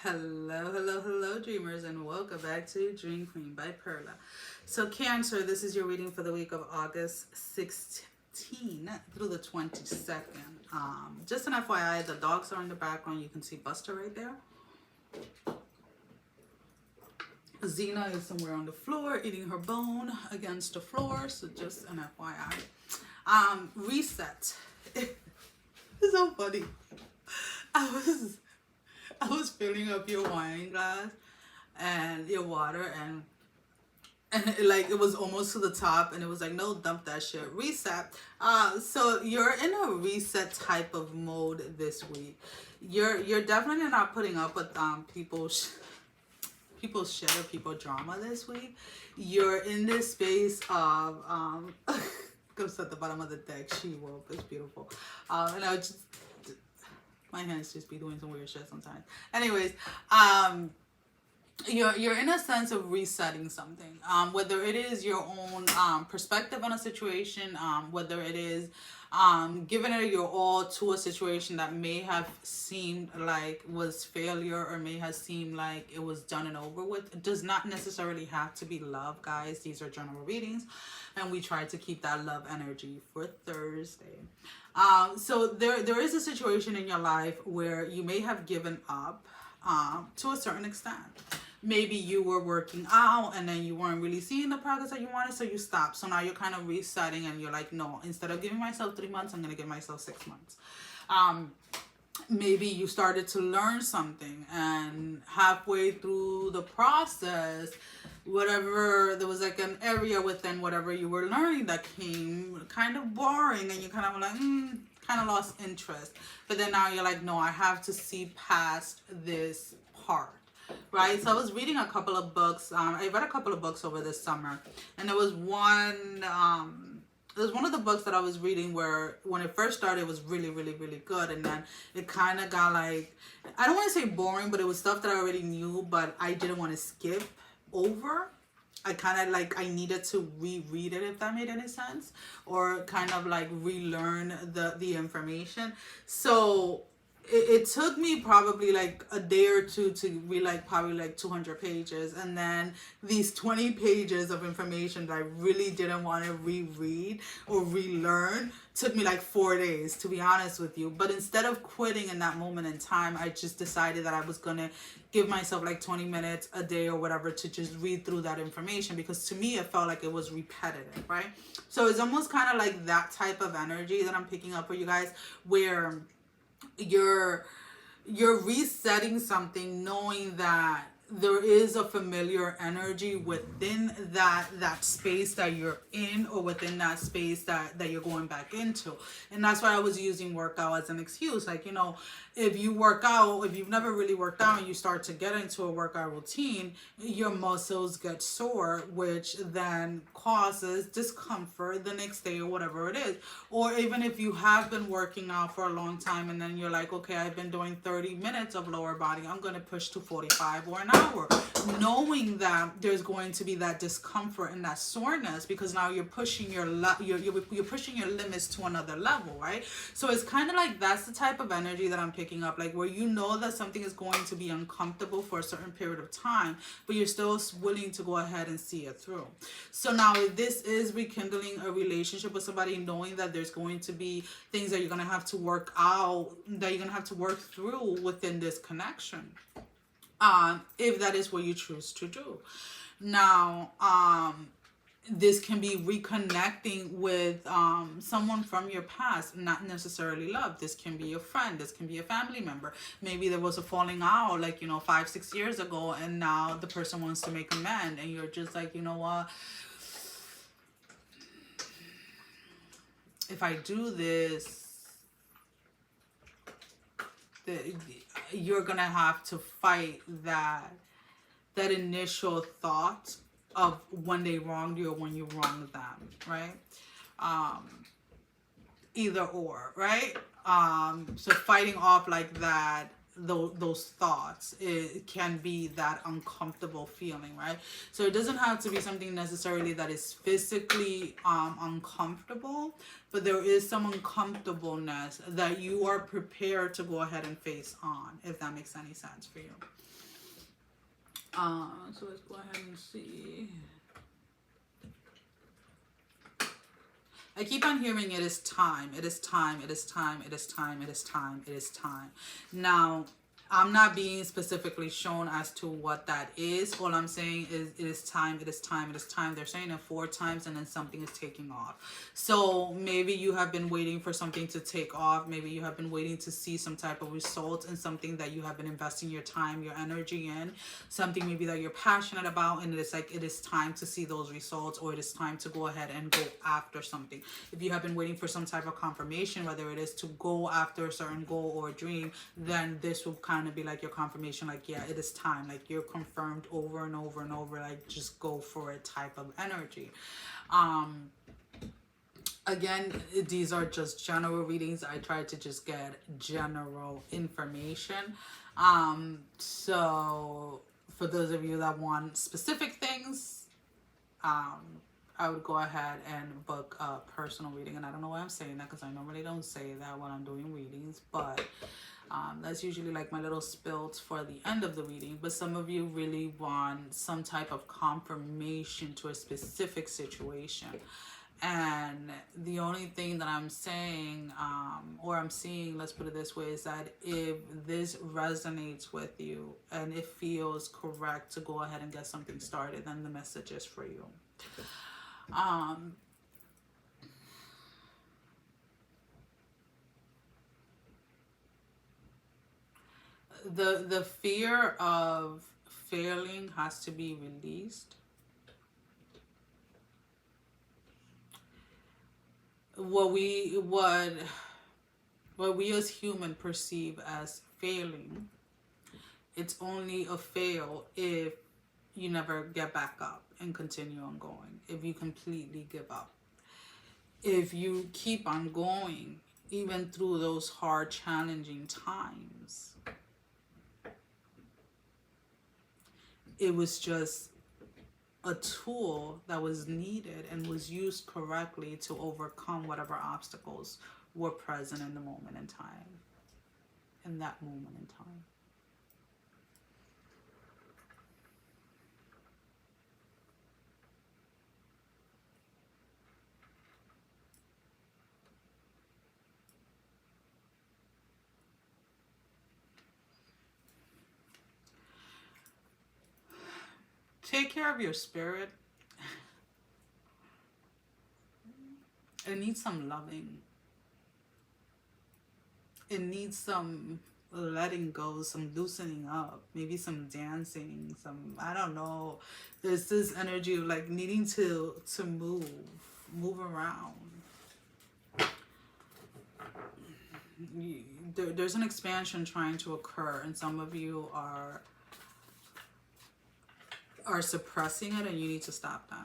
Hello, dreamers, and welcome back to Dream Queen by Perla. So, Cancer, this is your reading for the week of August 16 through the 22nd. Just an FYI, the dogs are in the background. You can see Buster right there. Xena is somewhere on the floor eating her bone against the floor. So, just an FYI. Reset. It's so funny. I was filling up your wine glass and your water and it was almost to the top and it was like, no, dump that shit, reset. So you're in a reset type of mode this week. You're definitely not putting up with people's shit or people drama this week. You're in this space of goes at the bottom of the deck. She woke. It's beautiful. And I just, my hands just be doing some weird shit sometimes. Anyways, you're in a sense of resetting something. Whether it is your own perspective on a situation, whether it is giving it your all to a situation that may have seemed like was failure or may have seemed like it was done and over with. It does not necessarily have to be love, guys. These are general readings, and we try to keep that love energy for Thursday. So there is a situation in your life where you may have given up to a certain extent. Maybe you were working out and then you weren't really seeing the progress that you wanted, so you stopped. So now you're kind of resetting and you're like, no, instead of giving myself 3 months, I'm going to give myself 6 months. Maybe you started to learn something and halfway through the process, whatever, there was like an area within whatever you were learning that came kind of boring and you kind of like, kind of lost interest. But then now you're like, no, I have to see past this part. Right? So I was reading a couple of books. I read a couple of books over this summer. And there was one of the books that I was reading where when it first started, it was really, really, really good. And then it kind of got like, I don't want to say boring, but it was stuff that I already knew, but I didn't want to skip over. I kind of like, I needed to reread it, if that made any sense. Or kind of like relearn the information. So it took me probably like a day or two to read like probably like 200 pages, and then these 20 pages of information that I really didn't want to reread or relearn took me like 4 days, to be honest with you. But instead of quitting in that moment in time, I just decided that I was gonna give myself like 20 minutes a day or whatever to just read through that information, because to me it felt like it was repetitive, right? So it's almost kind of like that type of energy that I'm picking up for you guys, where you're resetting something knowing that there is a familiar energy within that space that you're in, or within that space that you're going back into. And that's why I was using workout as an excuse. Like, you know, if you work out, if you've never really worked out and you start to get into a workout routine, your muscles get sore, which then causes discomfort the next day or whatever it is. Or even if you have been working out for a long time and then you're like, okay, I've been doing 30 minutes of lower body, I'm going to push to 45 or an hour, knowing that there's going to be that discomfort and that soreness, because now you're pushing you're pushing your limits to another level, right? So it's kind of like that's the type of energy that I'm picking up, like where you know that something is going to be uncomfortable for a certain period of time, but you're still willing to go ahead and see it through. So now if this is rekindling a relationship with somebody, knowing that there's going to be things that you're going to have to work out, that you're going to have to work through within this connection, if that is what you choose to do. Now, this can be reconnecting with someone from your past, not necessarily love. This can be a friend. This can be a family member. Maybe there was a falling out like, 5-6 years ago, and now the person wants to make amends, and you're just like, you know what? If I do this, you're gonna have to fight that initial thought of when they wronged you or when you wronged them, right? Either or, right? So fighting off like that those thoughts, it can be that uncomfortable feeling, right? So it doesn't have to be something necessarily that is physically uncomfortable, but there is some uncomfortableness that you are prepared to go ahead and face on, if that makes any sense for you. So let's go ahead and see. I keep on hearing it is time, it is time, it is time, it is time, it is time, it is time. Now, I'm not being specifically shown as to what that is. All I'm saying is it is time, it is time, it is time. They're saying it 4 times and then something is taking off. So maybe you have been waiting for something to take off. Maybe you have been waiting to see some type of result in something that you have been investing your time, your energy in. Something maybe that you're passionate about, and it's like it is time to see those results, or it is time to go ahead and go after something. If you have been waiting for some type of confirmation, whether it is to go after a certain goal or dream, then this will kind of be like your confirmation, like, yeah, it is time, like you're confirmed over and over and over, like just go for it type of energy. Again, these are just general readings. I try to just get general information. So for those of you that want specific things, I would go ahead and book a personal reading. And I don't know why I'm saying that, because I normally don't say that when I'm doing readings, but that's usually like my little spills for the end of the reading. But some of you really want some type of confirmation to a specific situation. And the only thing that I'm saying, or I'm seeing, let's put it this way, is that if this resonates with you and it feels correct to go ahead and get something started, then the message is for you. The fear of failing has to be released. What we as human perceive as failing, it's only a fail if you never get back up and continue on going. If you completely give up. If you keep on going, even through those hard, challenging times, it was just a tool that was needed and was used correctly to overcome whatever obstacles were present in the moment in time. In that moment in time. Take care of your spirit. It needs some loving. It needs some letting go, some loosening up, maybe some dancing, some, I don't know. There's this energy of like needing to move around. There's an expansion trying to occur, and some of you are suppressing it, and you need to stop that.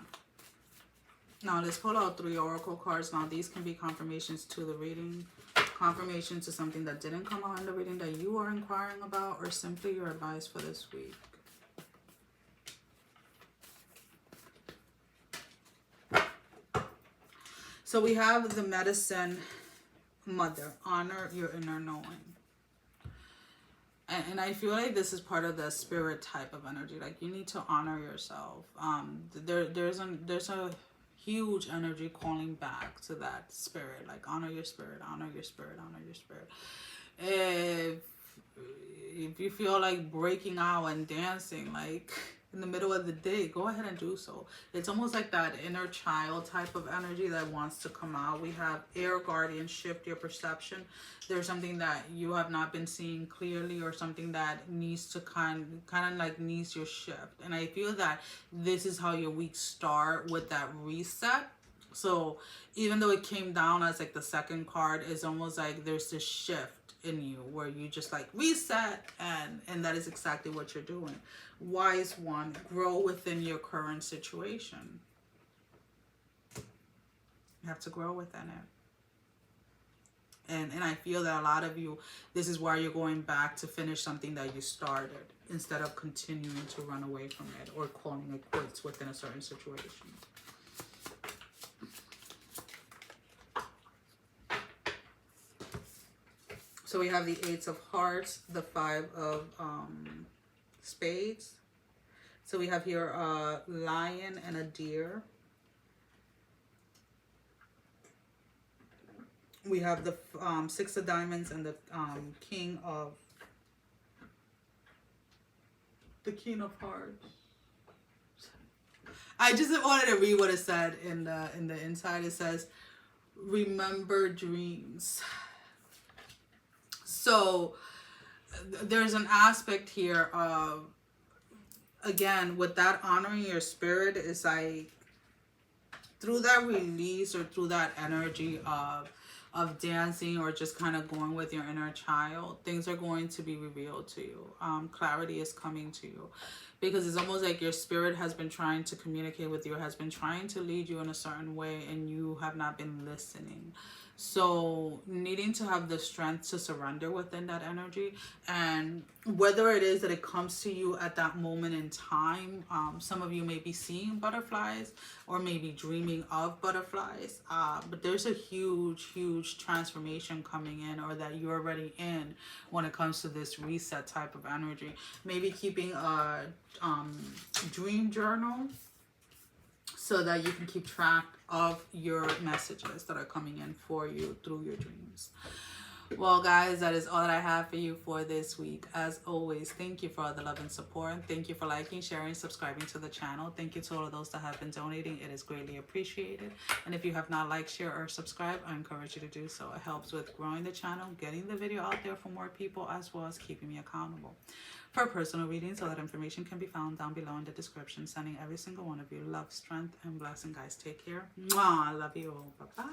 Now let's pull out 3 oracle cards. Now these can be confirmations to the reading, confirmation to something that didn't come out in the reading that you are inquiring about, or simply your advice for this week. So we have the Medicine Mother. Honor your inner knowing. And I feel like this is part of the spirit type of energy. Like you need to honor yourself. There's a huge energy calling back to that spirit. Like honor your spirit, honor your spirit, honor your spirit. If you feel like breaking out and dancing like in the middle of the day, go ahead and do so. It's almost like that inner child type of energy that wants to come out. We have air guardian, shift your perception. There's something that you have not been seeing clearly, or something that needs to kind of like needs your shift. And I feel that this is how your week start, with that reset. So even though it came down as like the second card, it's almost like there's this shift in you where you just like reset, and that is exactly what you're doing. Wise one, grow within your current situation. You have to grow within it. And I feel that a lot of you, this is why you're going back to finish something that you started instead of continuing to run away from it or calling it quits within a certain situation. So we have the 8 of Hearts, the 5 of Spades. So we have here a lion and a deer. We have the 6 of Diamonds and the King of Hearts. I just wanted to read what it said in the inside. It says, remember dreams. So there's an aspect here of, again, with that honoring your spirit, is like through that release or through that energy of dancing or just kind of going with your inner child, things are going to be revealed to you. Clarity is coming to you, because it's almost like your spirit has been trying to communicate with you, has been trying to lead you in a certain way, and you have not been listening. So needing to have the strength to surrender within that energy, and whether it is that it comes to you at that moment in time, some of you may be seeing butterflies or maybe dreaming of butterflies, but there's a huge transformation coming in, or that you're already in, when it comes to this reset type of energy. Maybe keeping a dream journal so that you can keep track of your messages that are coming in for you through your dreams. Well, guys, that is all that I have for you for this week. As always, thank you for all the love and support. Thank you for liking, sharing, subscribing to the channel. Thank you to all of those that have been donating. It is greatly appreciated. And if you have not liked, share, or subscribed, I encourage you to do so. It helps with growing the channel, getting the video out there for more people, as well as keeping me accountable. For personal readings, all that information can be found down below in the description. Sending every single one of you love, strength, and blessing, guys. Take care. Mwah, I love you all. Bye-bye.